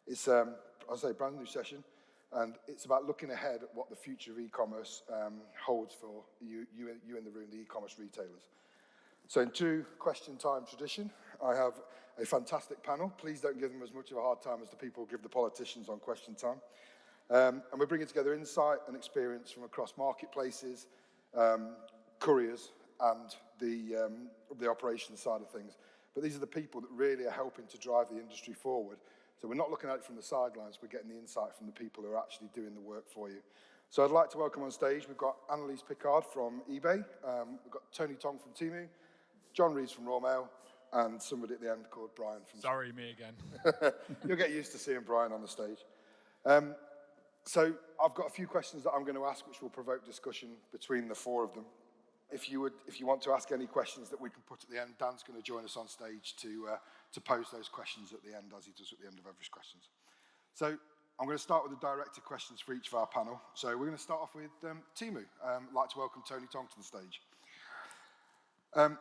It's, I'll say, a brand new session, and it's about looking ahead at what the future of e-commerce holds for you in the room, the e-commerce retailers. So in true question time tradition, I have a fantastic panel. Please don't give them as much of a hard time as the people give the politicians on question time. And we're bringing together insight and experience from across marketplaces, couriers, and the operations side of things. But these are the people that really are helping to drive the industry forward. So we're not looking at it from the sidelines, we're getting the insight from the people who are actually doing the work for you. So I'd like to welcome on stage, we've got Annalise Pickard from eBay, we've got Tony Tong from Temu, John Rees from Royal Mail, and somebody at the end called Brian from... Sorry, me again. You'll get used to seeing Brian on the stage. So I've got a few questions that I'm going to ask which will provoke discussion between the four of them. If you want to ask any questions that we can put at the end, Dan's going to join us on stage to pose those questions at the end, as he does at the end of every questions. So I'm going to start with the directed questions for each of our panel. So we're going to start off with Temu. I'd like to welcome Tony Tong to the stage.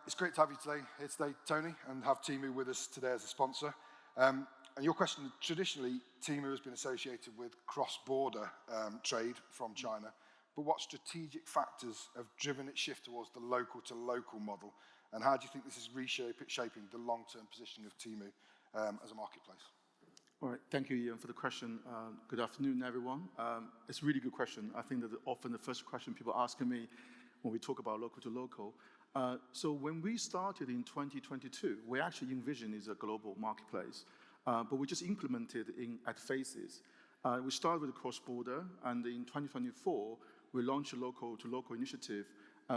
It's great to have you here today, Tony, and have Temu with us today as a sponsor. And your question, traditionally, Temu has been associated with cross-border trade from China, but what strategic factors have driven its shift towards the local-to-local model, and how do you think this is reshaping the long-term positioning of Temu as a marketplace? All right, thank you, Ian, for the question. Good afternoon, everyone. It's a really good question. I think that often the first question people ask me when we talk about local-to-local. So when we started in 2022, we actually envisioned is a global marketplace, but we just implemented at phases. We started with the cross-border, and in 2024, we launched a local-to-local initiative,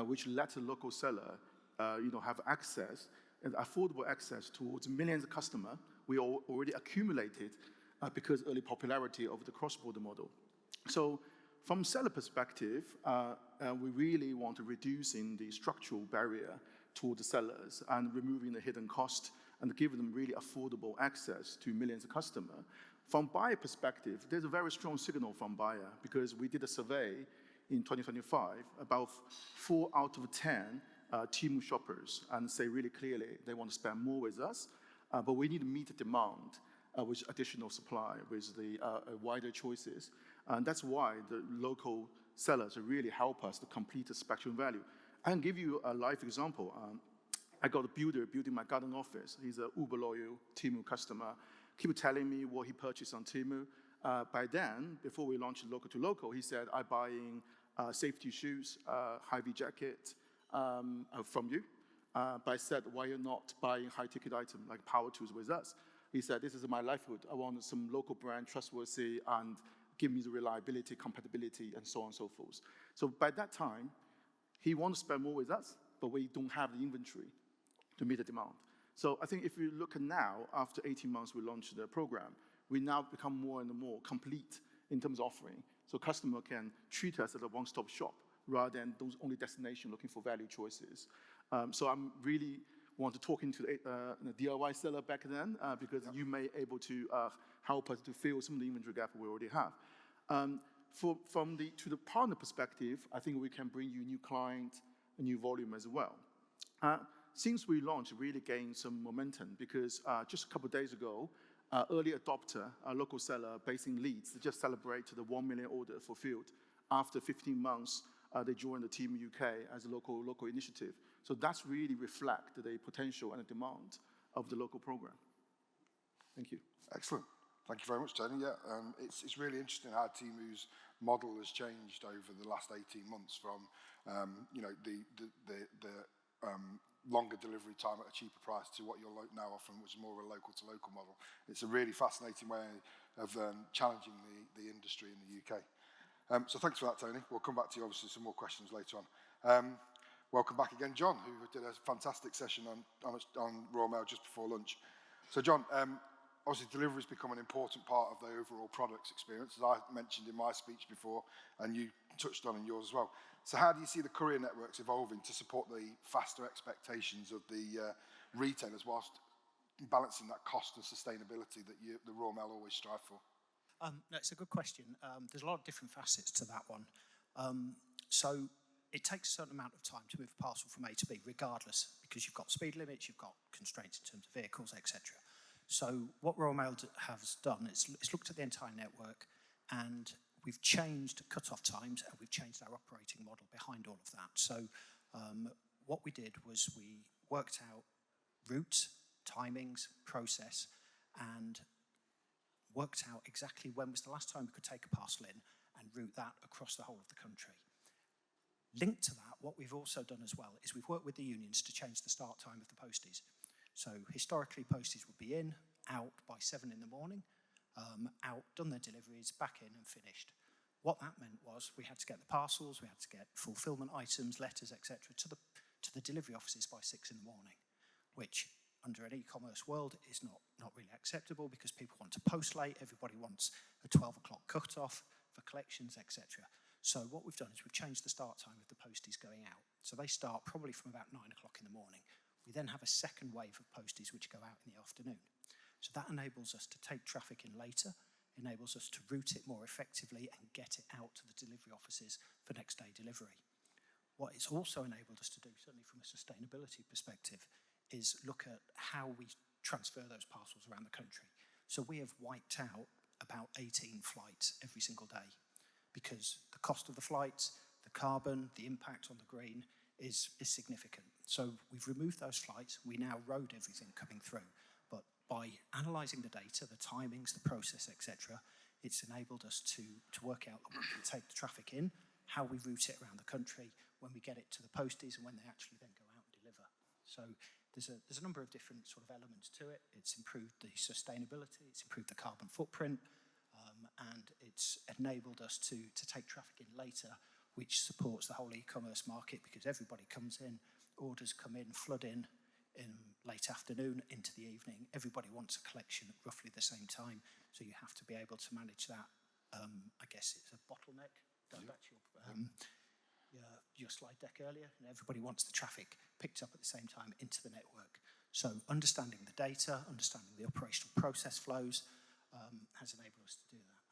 which let the local seller, have access, and affordable access towards millions of customers we already accumulated because early popularity of the cross-border model. So from seller perspective, we really want to reducing the structural barrier toward the sellers and removing the hidden cost and giving them really affordable access to millions of customers. From buyer perspective, there's a very strong signal from buyer because we did a survey in 2025, about 4 out of 10 Temu shoppers and say really clearly they want to spend more with us, but we need to meet the demand with additional supply, with the wider choices. And that's why the local sellers really help us to complete the spectrum value. I can give you a live example. I got a builder building my garden office. He's a uber loyal Temu customer. Keep telling me what he purchased on Temu. By then, before we launched local-to-local, he said, I'm buying safety shoes, high-vis jacket from you. But I said, why are you not buying high-ticket items like power tools with us? He said, this is my livelihood. I want some local brand, trustworthy, and give me the reliability, compatibility, and so on and so forth. So by that time, he wants to spend more with us, but we don't have the inventory to meet the demand. So I think if you look at now, after 18 months we launched the program, we now become more and more complete in terms of offering. So customer can treat us as a one-stop shop rather than those only destination looking for value choices. So I'm really want to talk into the DIY seller back then because you may able to help us to fill some of the inventory gap we already have. To the partner perspective, I think we can bring you new client, a new volume as well. Since we launched, really gained some momentum because just a couple of days ago, early adopter, a local seller based in Leeds, just celebrated the 1 million order fulfilled. After 15 months, they joined the Temu UK as a local initiative. So that's really reflect the potential and the demand of the local program. Thank you. Excellent. Thank you very much, Tony. Yeah, it's really interesting how Temu's model has changed over the last 18 months from, the longer delivery time at a cheaper price to what you're now offering, which is more of a local-to-local model. It's a really fascinating way of challenging the industry in the UK. So thanks for that, Tony. We'll come back to you, obviously, some more questions later on. Welcome back again, John, who did a fantastic session on Royal Mail just before lunch. So, John, obviously, delivery has become an important part of the overall products experience, as I mentioned in my speech before, and you touched on in yours as well. So how do you see the courier networks evolving to support the faster expectations of the retailers whilst balancing that cost and sustainability that the Royal Mail always strive for? No, it's a good question. There's a lot of different facets to that one. So it takes a certain amount of time to move a parcel from A to B, regardless, because you've got speed limits, you've got constraints in terms of vehicles, etc. So what Royal Mail has done is it's looked at the entire network, and we've changed cut-off times, and we've changed our operating model behind all of that. So what we did was we worked out routes, timings, process, and worked out exactly when was the last time we could take a parcel in and route that across the whole of the country. Linked to that, what we've also done as well is we've worked with the unions to change the start time of the posties. So historically, posties would be in, out by 7 in the morning, out, done their deliveries, back in and finished. What that meant was we had to get the parcels, we had to get fulfilment items, letters, etc., to the delivery offices by 6 in the morning, which under an e-commerce world is not really acceptable because people want to post late, everybody wants a 12 o'clock cut-off for collections, etc. So what we've done is we've changed the start time of the posties going out. So they start probably from about 9 o'clock in the morning. We then have a second wave of posties which go out in the afternoon. So that enables us to take traffic in later, enables us to route it more effectively and get it out to the delivery offices for next day delivery. What it's also enabled us to do, certainly from a sustainability perspective, is look at how we transfer those parcels around the country. So we have wiped out about 18 flights every single day because the cost of the flights, the carbon, the impact on the green is significant. So we've removed those flights. We now road everything coming through. But by analysing the data, the timings, the process, etc., it's enabled us to work out that we can take the traffic in, how we route it around the country, when we get it to the posties, and when they actually then go out and deliver. So there's a number of different sort of elements to it. It's improved the sustainability, it's improved the carbon footprint, and it's enabled us to take traffic in later, which supports the whole e-commerce market because everybody comes in, orders come in, flood in late afternoon into the evening. Everybody wants a collection at roughly the same time, so you have to be able to manage that. I guess it's a bottleneck. Going back to your slide deck earlier, and everybody wants the traffic picked up at the same time into the network. So understanding the data, understanding the operational process flows has enabled us to do that.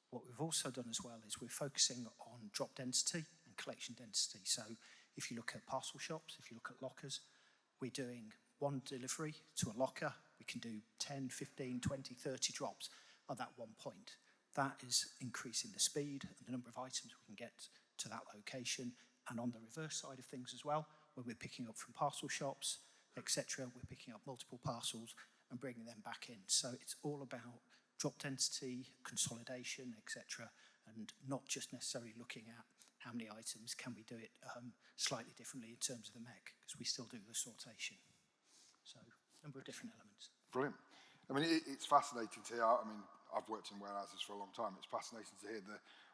What we've also done as well is we're focusing on drop density and collection density. So if you look at parcel shops, if you look at lockers, we're doing one delivery to a locker. We can do 10, 15, 20, 30 drops at that one point. That is increasing the speed and the number of items we can get to that location. And on the reverse side of things as well, where we're picking up from parcel shops, etc., we're picking up multiple parcels and bringing them back in. So it's all about drop density, consolidation, etc., and not just necessarily looking at how many items, can we do it slightly differently in terms of the mech, because we still do the sortation. So a number of different elements. Brilliant. I mean, it's fascinating to hear. I mean, I've worked in warehouses for a long time. It's fascinating to hear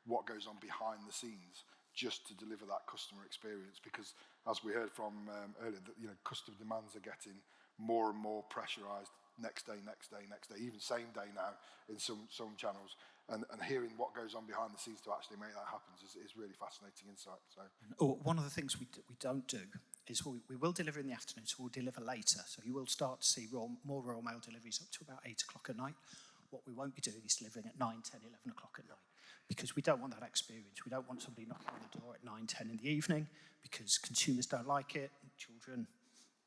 what goes on behind the scenes just to deliver that customer experience, because as we heard from earlier, that customer demands are getting more and more pressurized next day, even same day now in some channels, and hearing what goes on behind the scenes to actually make that happen is really fascinating insight. So one of the things we don't do is we will deliver in the afternoon, so we'll deliver later. So you will start to see more Royal Mail deliveries up to about 8 o'clock at night. What we won't be doing is delivering at 9, 10, 11 o'clock at night, because we don't want that experience. We don't want somebody knocking on the door at 9, 10 in the evening, because consumers don't like it, children,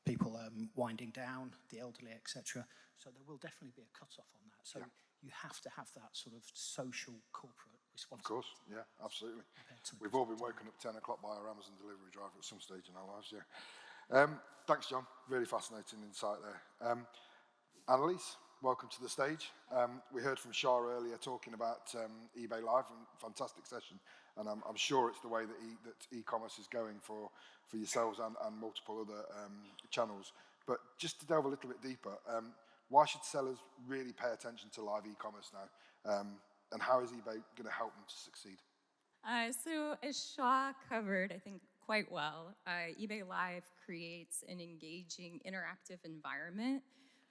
people winding down, the elderly, etc. So there will definitely be a cut-off on that. So you have to have that sort of social, corporate responsibility. Of course, yeah, absolutely. We've all been woken up 10 o'clock by our Amazon delivery driver at some stage in our lives, yeah. Thanks, John. Really fascinating insight there. Annalise, welcome to the stage. We heard from Shah earlier talking about eBay Live, and fantastic session. And I'm sure it's the way that e-commerce is going for yourselves and multiple other channels. But just to delve a little bit deeper, why should sellers really pay attention to live e-commerce now? And how is eBay going to help them to succeed? So as Shah covered, I think, quite well, eBay Live creates an engaging, interactive environment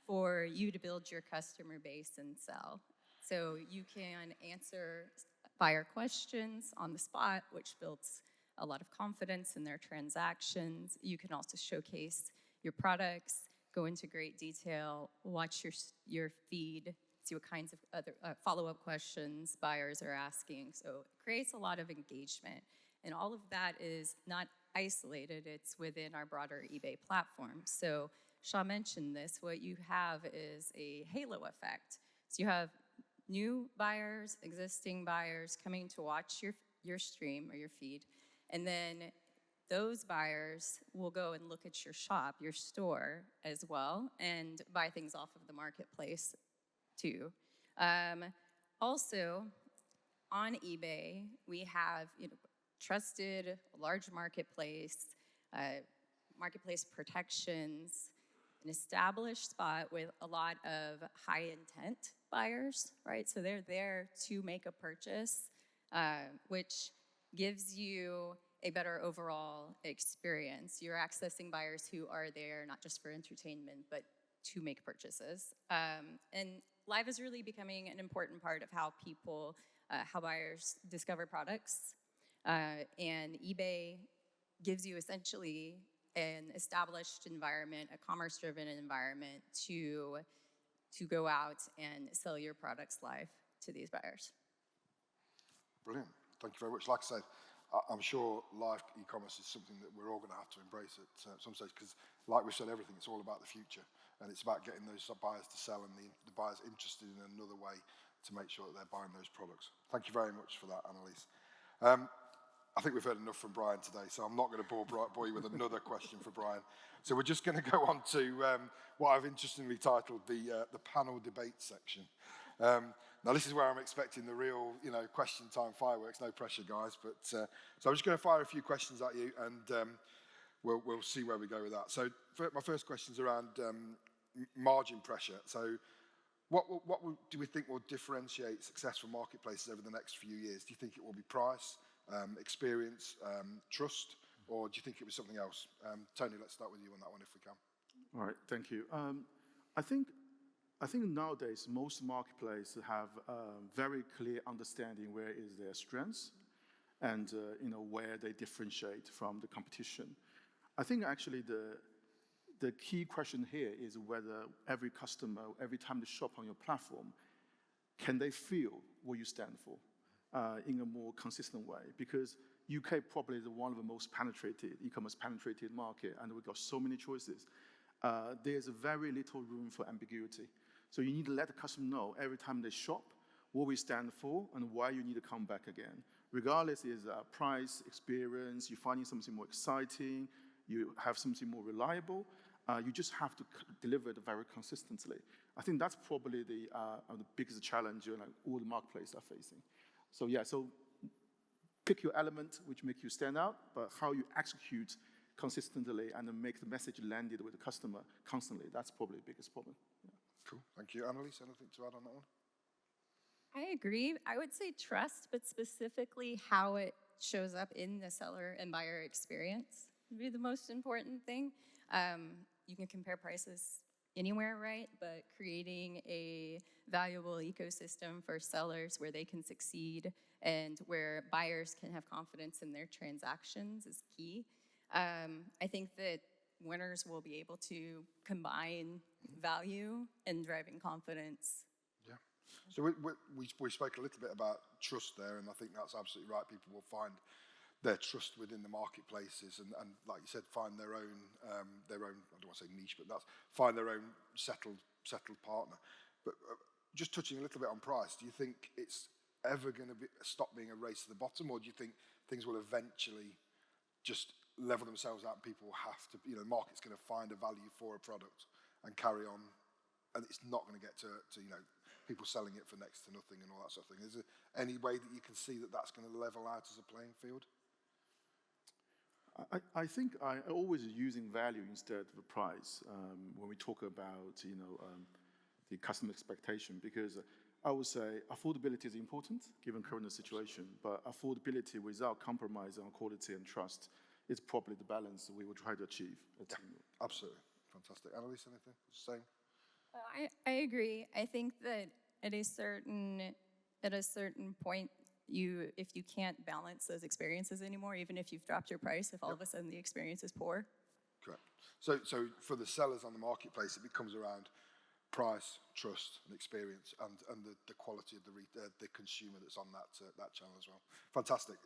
for you to build your customer base and sell. So you can answer buyer questions on the spot, which builds a lot of confidence in their transactions. You can also showcase your products, go into great detail, watch your feed, see what kinds of other follow-up questions buyers are asking. So it creates a lot of engagement. And all of that is not isolated, it's within our broader eBay platform. So Shaw mentioned this, what you have is a halo effect. So you have new buyers, existing buyers coming to watch your stream or your feed, and then those buyers will go and look at your shop, your store as well, and buy things off of the marketplace too. Also, on eBay, we have trusted, large marketplace, marketplace protections, an established spot with a lot of high intent buyers, right? So they're there to make a purchase, which gives you a better overall experience. You're accessing buyers who are there not just for entertainment, but to make purchases. And live is really becoming an important part of how how buyers discover products. And eBay gives you essentially an established environment, a commerce-driven environment to go out and sell your products live to these buyers. Brilliant. Thank you very much. Like I said, I'm sure live e-commerce is something that we're all going to have to embrace at some stage, because like we said, everything, it's all about the future, and it's about getting those buyers to sell and the buyers interested in another way to make sure that they're buying those products. Thank you very much for that, Annalise. I think we've heard enough from Brian today, so I'm not going to bore you with another question for Brian. So we're just going to go on to what I've interestingly titled the panel debate section. Now this is where I'm expecting the real, question time fireworks. No pressure, guys. But so I'm just going to fire a few questions at you, and we'll see where we go with that. So my first question is around margin pressure. So what do we think will differentiate successful marketplaces over the next few years? Do you think it will be price, experience, trust, or do you think it was something else? Tony, let's start with you on that one if we can. All right, thank you. I think nowadays most marketplaces have a very clear understanding where is their strengths and where they differentiate from the competition. I think actually the key question here is whether every customer, every time they shop on your platform, can they feel what you stand for in a more consistent way? Because UK probably is one of the most penetrated, e-commerce penetrated market, and we've got so many choices. There's very little room for ambiguity. So you need to let the customer know every time they shop what we stand for and why you need to come back again. Regardless is price, experience, you're finding something more exciting, you have something more reliable, you just have to deliver it very consistently. I think that's probably the biggest challenge all the marketplaces are facing. So yeah, so pick your element which make you stand out, but how you execute consistently and then make the message landed with the customer constantly, that's probably the biggest problem. Yeah. Cool, thank you. Annalise, anything to add on that one? I agree. I would say trust, but specifically how it shows up in the seller and buyer experience would be the most important thing. You can compare prices anywhere, right? But creating a valuable ecosystem for sellers where they can succeed and where buyers can have confidence in their transactions is key. I think that winners will be able to combine value and driving confidence. Yeah. So we spoke a little bit about trust there, and I think that's absolutely right. People will find their trust within the marketplaces, and like you said, find their own, I don't want to say niche, but find their own settled partner. But just touching a little bit on price, do you think it's ever going to stop being a race to the bottom, or do you think things will eventually just level themselves out and people will have to, the market's going to find a value for a product and carry on, and it's not going to get to people selling it for next to nothing and all that sort of thing? Is there any way that you can see that that's going to level out as a playing field? I think I always using value instead of the price when we talk about the customer expectation, because I would say affordability is important given current situation, but affordability without compromise on quality and trust is probably the balance we will try to achieve. Yeah, absolutely. Fantastic. Annalise, anything? Same? I agree. I think that at a certain point, if you can't balance those experiences anymore, even if you've dropped your price, if all of a sudden the experience is poor. Correct. So for the sellers on the marketplace, it becomes around price, trust, and experience, and the quality of the consumer that's on that channel as well. Fantastic.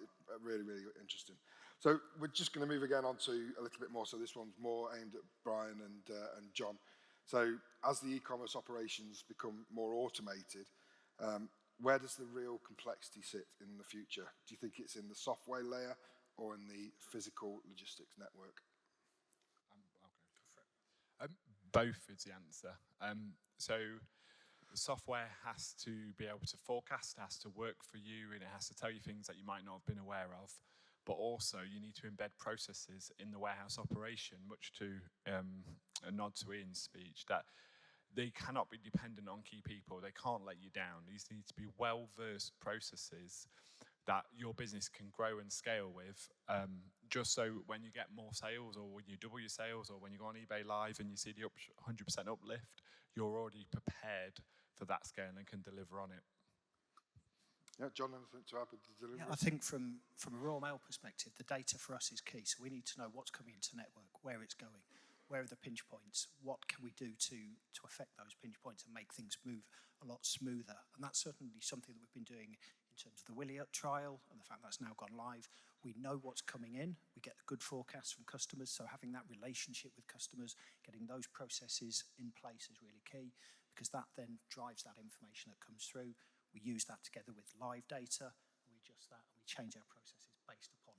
Really, really interesting. So we're just going to move again on to a little bit more. So this one's more aimed at Brian and John. So as the e-commerce operations become more automated, where does the real complexity sit in the future? Do you think it's in the software layer or in the physical logistics network? I'll go for it. Both is the answer. So the software has to be able to forecast, has to work for you, and it has to tell you things that you might not have been aware of. But also, you need to embed processes in the warehouse operation, much to a nod to Ian's speech, that they cannot be dependent on key people. They can't let you down. These need to be well-versed processes that your business can grow and scale with, just so when you get more sales, or when you double your sales, or when you go on eBay Live and you see the 100% uplift, you're already prepared for that scale and can deliver on it. Yeah, John, anything to add with the delivery? Yeah, I think from a Royal Mail perspective, the data for us is key. So we need to know what's coming into network, where it's going, where are the pinch points, what can we do to affect those pinch points and make things move a lot smoother. And that's certainly something that we've been doing in terms of the Williot trial and the fact that's now gone live. We know what's coming in. We get good forecasts from customers. So having that relationship with customers, getting those processes in place is really key, because that then drives that information that comes through. We use that together with live data, and we adjust that, and we change our processes based upon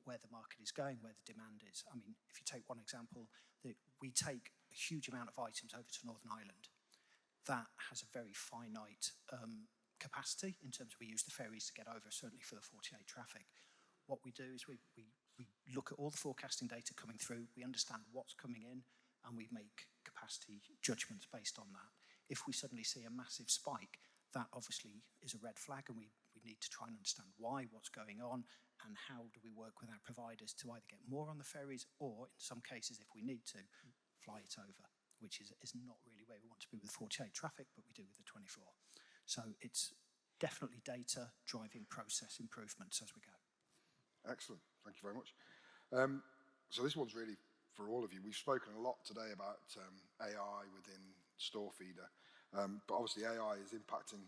where the market is going, where the demand is. I mean, if you take one example, that we take a huge amount of items over to Northern Ireland. That has a very finite capacity in terms of we use the ferries to get over, certainly for the 48 traffic. What we do is we look at all the forecasting data coming through, we understand what's coming in, and we make capacity judgments based on that. If we suddenly see a massive spike, that obviously is a red flag, and we need to try and understand why, what's going on, and how do we work with our providers to either get more on the ferries, or in some cases, if we need to, fly it over, which is not really where we want to be with 48 traffic, but we do with the 24. So it's definitely data driving process improvements as we go. Excellent, thank you very much. So this one's really for all of you. We've spoken a lot today about AI within StoreFeeder. But obviously AI is impacting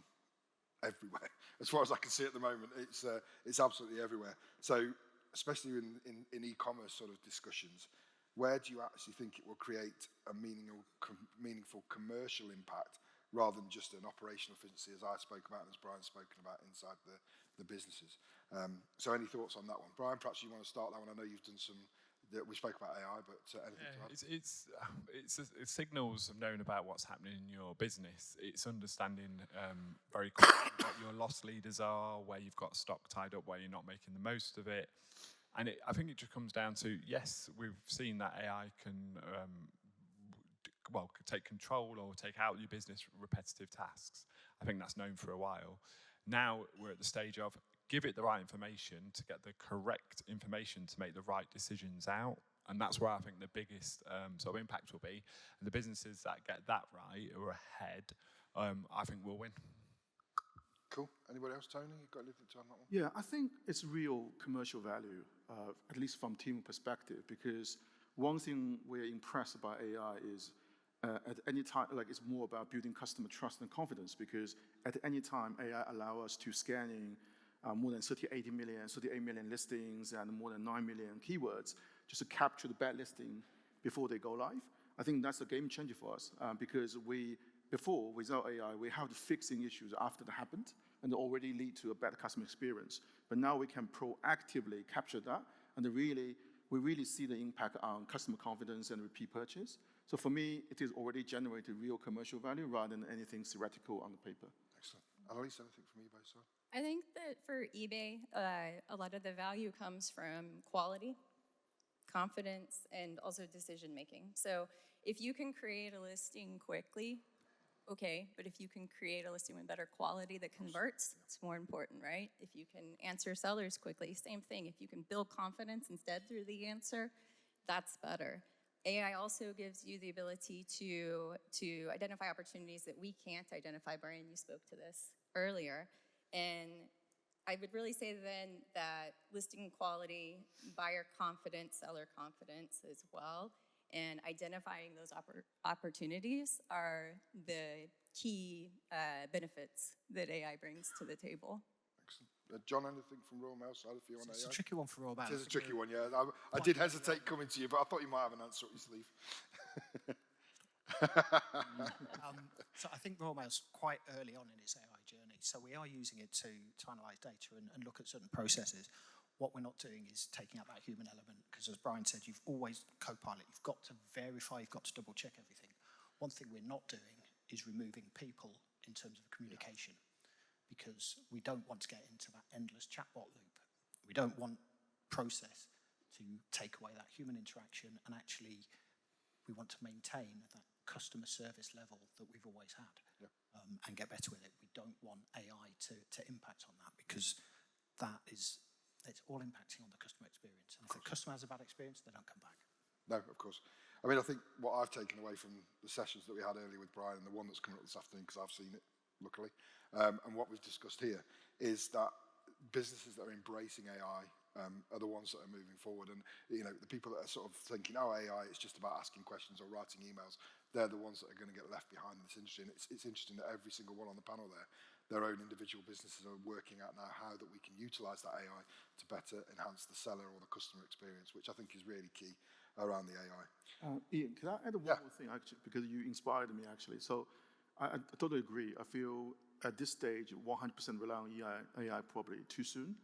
everywhere. As far as I can see at the moment, it's absolutely everywhere. So especially in e-commerce sort of discussions, where do you actually think it will create a meaningful commercial impact rather than just an operational efficiency, as I spoke about and as Brian's spoken about inside the businesses? So any thoughts on that one? Brian, perhaps you want to start that one. I know you've done some. We spoke about AI, but anything to add? It's signals of knowing about what's happening in your business. It's understanding very quickly what your loss leaders are, where you've got stock tied up, where you're not making the most of it. And I think it just comes down to, yes, we've seen that AI can take control or take out your business repetitive tasks. I think that's known for a while. Now we're at the stage of give it the right information to get the correct information to make the right decisions out. And that's where I think the biggest sort of impact will be. And the businesses that get that right or ahead, I think will win. Cool. Anybody else, Tony? You got anything to add on that one? Yeah, I think it's real commercial value, at least from Temu perspective, because one thing we're impressed by AI is at any time, like it's more about building customer trust and confidence, because at any time, AI allow us to scan in more than 38 million listings and more than 9 million keywords just to capture the bad listing before they go live. I think that's a game changer for us because before, without AI, we have to fixing issues after they happened and already lead to a better customer experience. But now we can proactively capture that, and we really see the impact on customer confidence and repeat purchase. So for me, it is already generated real commercial value rather than anything theoretical on the paper. Excellent. Annalise, anything from eBay side? I think that for eBay, a lot of the value comes from quality, confidence, and also decision making. So if you can create a listing quickly, okay, but if you can create a listing with better quality that converts, it's more important, right? If you can answer sellers quickly, same thing. If you can build confidence instead through the answer, that's better. AI also gives you the ability to identify opportunities that we can't identify. Brian, you spoke to this earlier. And I would really say then that listing quality, buyer confidence, seller confidence as well, and identifying those opportunities are the key benefits that AI brings to the table. Excellent. John, anything from Royal Mail side if you want It's AI? a tricky one for Royal Mail. It is a tricky one, yeah. I did hesitate coming to you, but I thought you might have an answer up your sleeve. So I think Royal Mail's quite early on in its AI journey. So we are using it to analyse data and look at certain processes. What we're not doing is taking out that human element, because as Brian said, you've always, Copilot, you've got to verify, you've got to double check everything. One thing we're not doing is removing people in terms of communication, because we don't want to get into that endless chatbot loop. We don't want process to take away that human interaction, and actually we want to maintain that customer service level that we've always had, and get better with it. We don't want AI to impact on that, because it's all impacting on the customer experience. And if the customer has a bad experience, they don't come back. No, of course. I mean, I think what I've taken away from the sessions that we had earlier with Brian and the one that's coming up this afternoon, because I've seen it, luckily, and what we've discussed here, is that businesses that are embracing AI are the ones that are moving forward. And, you know, the people that are sort of thinking, oh, AI, it's just about asking questions or writing emails, they're the ones that are going to get left behind in this industry. And it's interesting that every single one on the panel there, their own individual businesses are working out now how that we can utilize that AI to better enhance the seller or the customer experience, which I think is really key around the AI. Ian, can I add one more thing, actually, because you inspired me, actually. So I totally agree. I feel at this stage, 100% rely on AI probably too soon,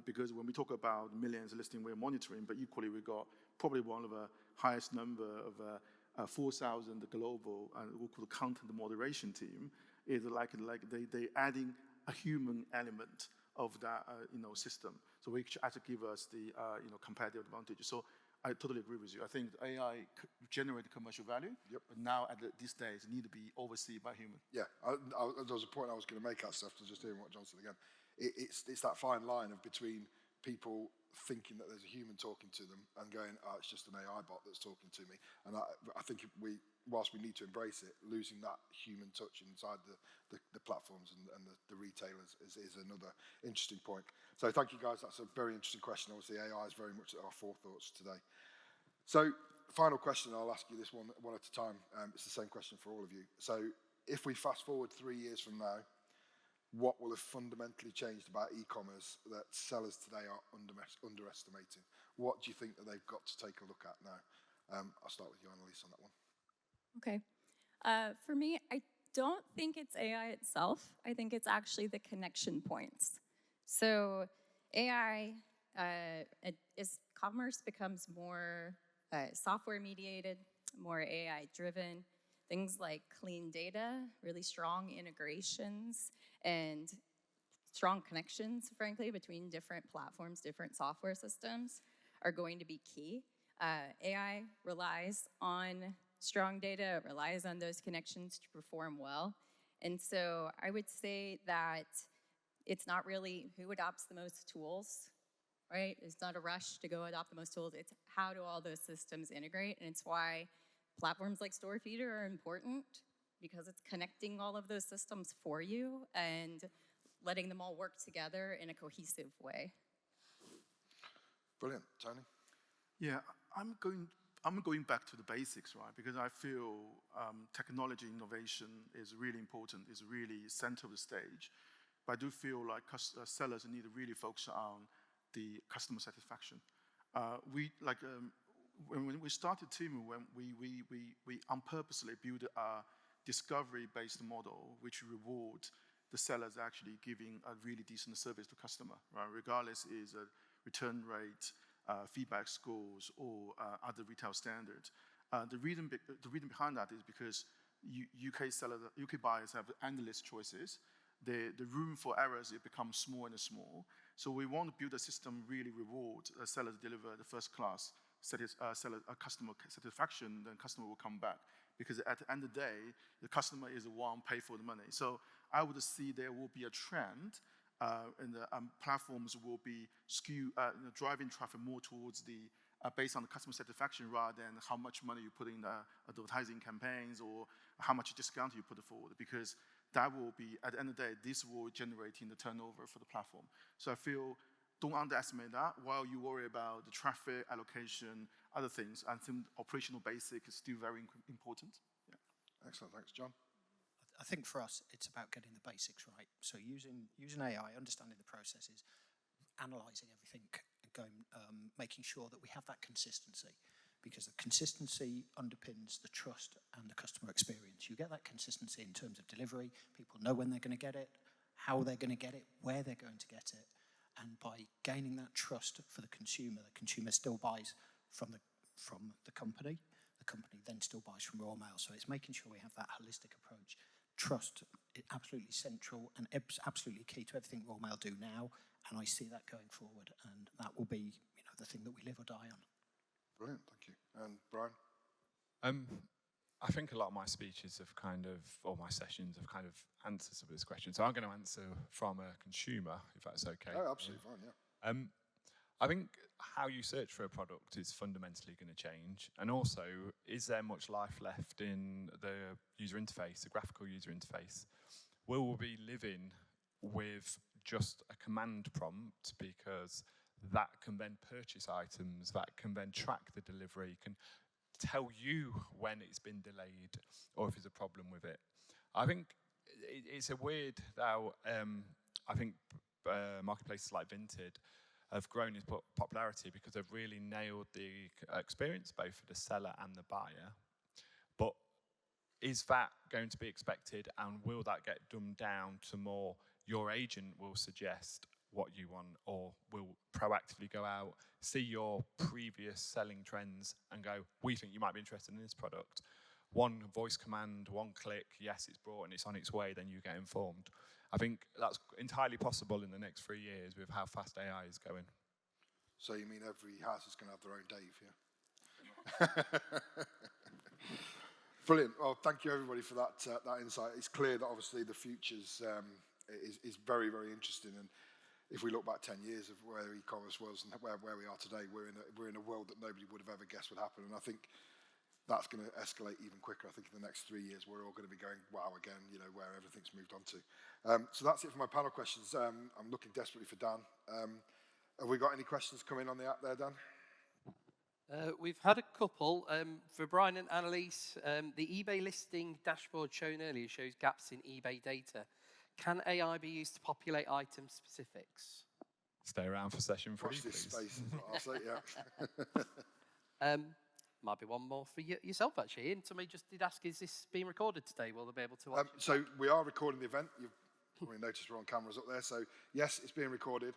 because when we talk about millions listing we're monitoring, but equally we got probably one of the highest number of 4,000 global we call content moderation team, is like they adding a human element of that system, so which actually give us the competitive advantage. So I totally agree with you. I think AI generate commercial value, but now at this stage need to be overseen by human. Yeah, there was a point I was going to make out stuff to just hearing what John said again. It's that fine line of between people thinking that there's a human talking to them and going, oh, it's just an AI bot that's talking to me. And I think whilst we need to embrace it, losing that human touch inside the platforms and the retailers is another interesting point. So thank you guys, that's a very interesting question. Obviously AI is very much at our forethoughts today. So final question, I'll ask you this one at a time. It's the same question for all of you. So if we fast forward 3 years from now, what will have fundamentally changed about e-commerce that sellers today are underestimating? What do you think that they've got to take a look at now? I'll start with you, Annalise, on that one. Okay. For me, I don't think it's AI itself. I think it's actually the connection points. So AI, as commerce becomes more software mediated, more AI driven, things like clean data, really strong integrations, and strong connections, frankly, between different platforms, different software systems are going to be key. AI relies on strong data, it relies on those connections to perform well. And so I would say that it's not really who adopts the most tools, right? It's not a rush to go adopt the most tools. It's how do all those systems integrate? And it's why platforms like StoreFeeder are important, because it's connecting all of those systems for you and letting them all work together in a cohesive way. Brilliant. Tony? Yeah, I'm going back to the basics, right? Because I feel technology innovation is really important, is really center of the stage. But I do feel like sellers need to really focus on the customer satisfaction. When we started Temu, when we unpurposely built a discovery-based model which reward the sellers actually giving a really decent service to customer, right? Regardless is a return rate, feedback scores, or other retail standards. The reason behind that is because UK buyers have endless choices. The room for errors, it becomes small and small. So we want to build a system really reward sellers deliver the first class customer satisfaction, then customer will come back. Because at the end of the day, the customer is the one pay for the money. So I would see there will be a trend and the platforms will be driving traffic more towards based on the customer satisfaction rather than how much money you put in the advertising campaigns or how much discount you put forward. Because that will be, at the end of the day, this will generate in the turnover for the platform. So I feel, don't underestimate that. While you worry about the traffic allocation, other things, I think operational basic is still very important. Yeah. Excellent, thanks, John. I think for us, it's about getting the basics right. So using AI, understanding the processes, analysing everything, and making sure that we have that consistency, because the consistency underpins the trust and the customer experience. You get that consistency in terms of delivery. People know when they're going to get it, how they're going to get it, where they're going to get it. And by gaining that trust for the consumer still buys from the company. The company then still buys from Royal Mail. So it's making sure we have that holistic approach. Trust is absolutely central and absolutely key to everything Royal Mail do now. And I see that going forward. And that will be, the thing that we live or die on. Brilliant, thank you. And Brian? I think a lot of my speeches have or my sessions have kind of answered some of this question. So I'm going to answer from a consumer, if that's okay. Oh, absolutely fine, yeah. I think how you search for a product is fundamentally going to change. And also, is there much life left in the user interface, the graphical user interface? Will we be living with just a command prompt, because that can then purchase items, that can then track the delivery, can tell you when it's been delayed or if there's a problem with it? I think it's a weird how I think marketplaces like Vinted have grown in popularity because they've really nailed the experience, both for the seller and the buyer. But is that going to be expected, and will that get dumbed down to more your agent will suggest what you want, or will proactively go out, see your previous selling trends and go, we think you might be interested in this product. One voice command, one click, yes, it's brought and it's on its way, then you get informed. I think that's entirely possible in the next 3 years with how fast AI is going. So you mean every house is going to have their own Dave, yeah? Brilliant. Well, thank you everybody for that insight. It's clear that obviously the future's is very, very interesting. And if we look back 10 years of where e-commerce was and where we are today, we're in a world that nobody would have ever guessed would happen. And I think that's going to escalate even quicker. I think in the next 3 years, we're all going to be going, wow, again, where everything's moved on to. So that's it for my panel questions. I'm looking desperately for Dan. Have we got any questions coming on the app there, Dan? We've had a couple. For Brian and Annalise, the eBay listing dashboard shown earlier shows gaps in eBay data. Can AI be used to populate item specifics? Stay around for session 3, Watch this please. space, is what I'll say, yeah. Might be one more for yourself, actually. And somebody just did ask, is this being recorded today? Will they be able to watch it? So we are recording the event. You've probably noticed we're on cameras up there. So yes, it's being recorded.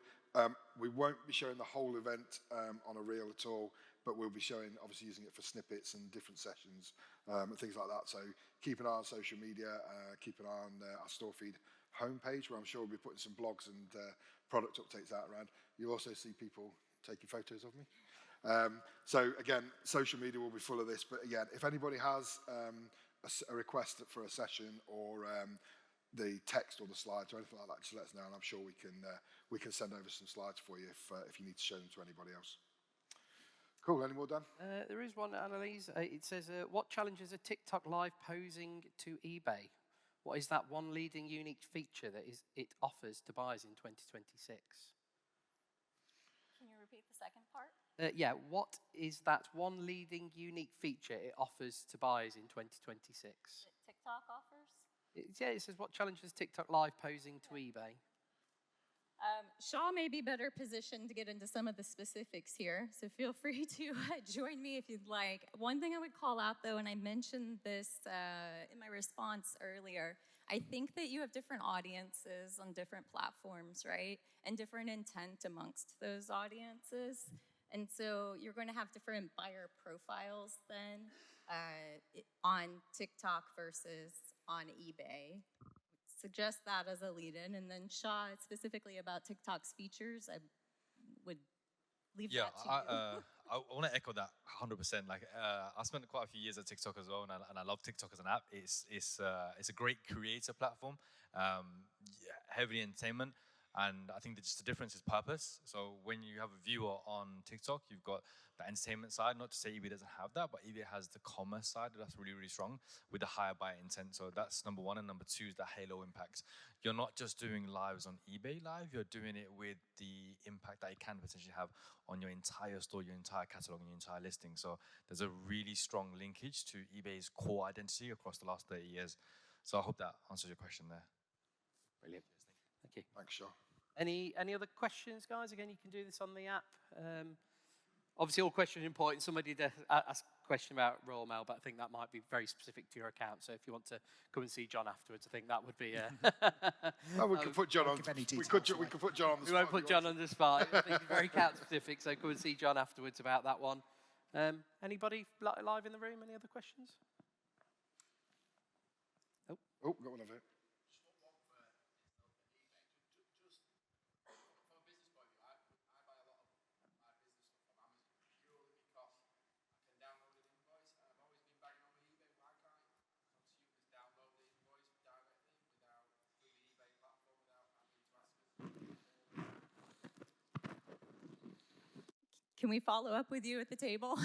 We won't be showing the whole event on a reel at all, but we'll be showing, obviously using it for snippets and different sessions and things like that. So keep an eye on social media, keep an eye on our StoreFeed homepage, where I'm sure we'll be putting some blogs and product updates out around. You'll also see people taking photos of me. So again, social media will be full of this. But again, if anybody has a request for a session or the text or the slides or anything like that, just let us know, and I'm sure we can send over some slides for you if you need to show them to anybody else. Cool. Any more, Dan? There is one, Annalise. It says, what challenges are TikTok Live posing to eBay? What is that one leading unique feature that it offers to buyers in 2026? Can you repeat the second part? Yeah, what is that one leading unique feature it offers to buyers in 2026? That TikTok offers? It says, what challenges TikTok Live posing to eBay? Shaw may be better positioned to get into some of the specifics here, so feel free to join me if you'd like. One thing I would call out, though, and I mentioned this in my response earlier, I think that you have different audiences on different platforms, right? And different intent amongst those audiences. And so you're going to have different buyer profiles then on TikTok versus on eBay. Suggest that as a lead-in, and then Shaw, specifically about TikTok's features, I would leave that to you. I want to echo that 100%. Like, I spent quite a few years at TikTok as well, and I love TikTok as an app. It's a great creator platform, heavy entertainment, and I think that just the difference is purpose. So when you have a viewer on TikTok, you've got the entertainment side. Not to say eBay doesn't have that, but eBay has the commerce side that's really, really strong with the higher buyer intent. So that's number one. And number two is the halo impact. You're not just doing lives on eBay Live, you're doing it with the impact that it can potentially have on your entire store, your entire catalog, and your entire listing. So there's a really strong linkage to eBay's core identity across the last 30 years. So I hope that answers your question there. Brilliant. Thank you. Thanks, Sean. Any other questions, guys? Again, you can do this on the app. Obviously, all questions are important. Somebody did ask a question about Royal Mail, but I think that might be very specific to your account. So if you want to come and see John afterwards, I think that would be... Oh, we could put John on. We could put John on the spot. We won't put John on the spot. I think it's very account specific, so come and see John afterwards about that one. Anybody live in the room? Any other questions? Oh, got one over here. Can we follow up with you at the table?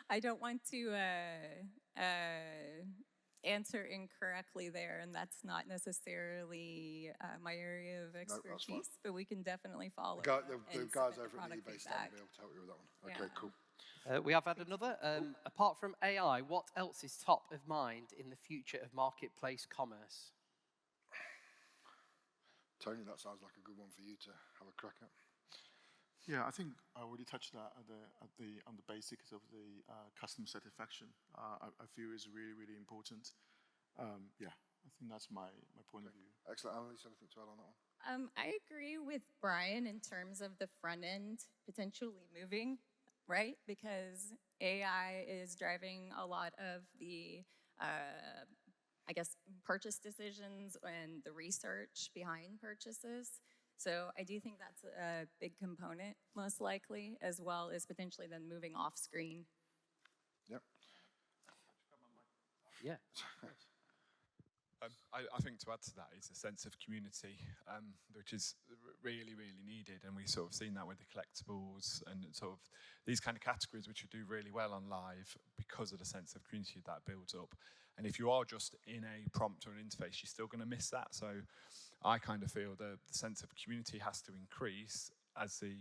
I don't want to answer incorrectly there, and that's not necessarily my area of expertise, but we can definitely follow up. The guys over at the eBay stand will be able to help you with that one. Okay, cool. We have had another. Apart from AI, what else is top of mind in the future of marketplace commerce? Tony, that sounds like a good one for you to have a crack at. Yeah, I think I already touched that on the basics of the customer satisfaction. I feel is really, really important. Yeah, I think that's my point of view. Excellent. Annalise, anything to add on that one? I agree with Brian in terms of the front end potentially moving, right? Because AI is driving a lot of the, I guess, purchase decisions and the research behind purchases. So I do think that's a big component, most likely, as well as potentially then moving off screen. Yep. Yeah. I think to add to that is a sense of community, which is really, really needed. And we've sort of seen that with the collectibles and sort of these kind of categories, which do really well on live because of the sense of community that builds up. And if you are just in a prompt or an interface, you're still going to miss that. So I kind of feel the sense of community has to increase as the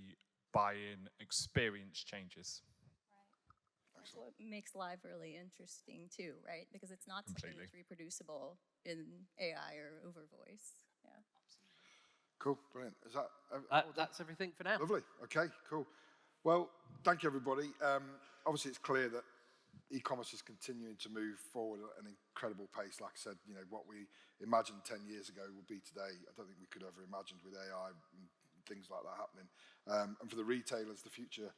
buy-in experience changes. Right. That's what makes live really interesting too, right? Because it's not something that's reproducible in AI or over voice. Yeah. Cool, brilliant. Is that that's everything for now? Lovely. Okay, cool. Well, thank you, everybody. Obviously, it's clear that e-commerce is continuing to move forward at an incredible pace. Like I said, you know, what we imagined 10 years ago will be today. I don't think we could have ever imagined with AI and things like that happening. And for the retailers, the future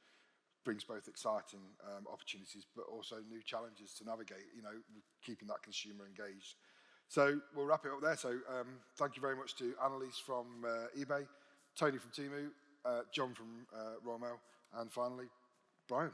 brings both exciting opportunities, but also new challenges to navigate, you know, keeping that consumer engaged. So we'll wrap it up there. So thank you very much to Annalise from eBay, Tony from Temu, John from Royal Mail, and finally, Brian.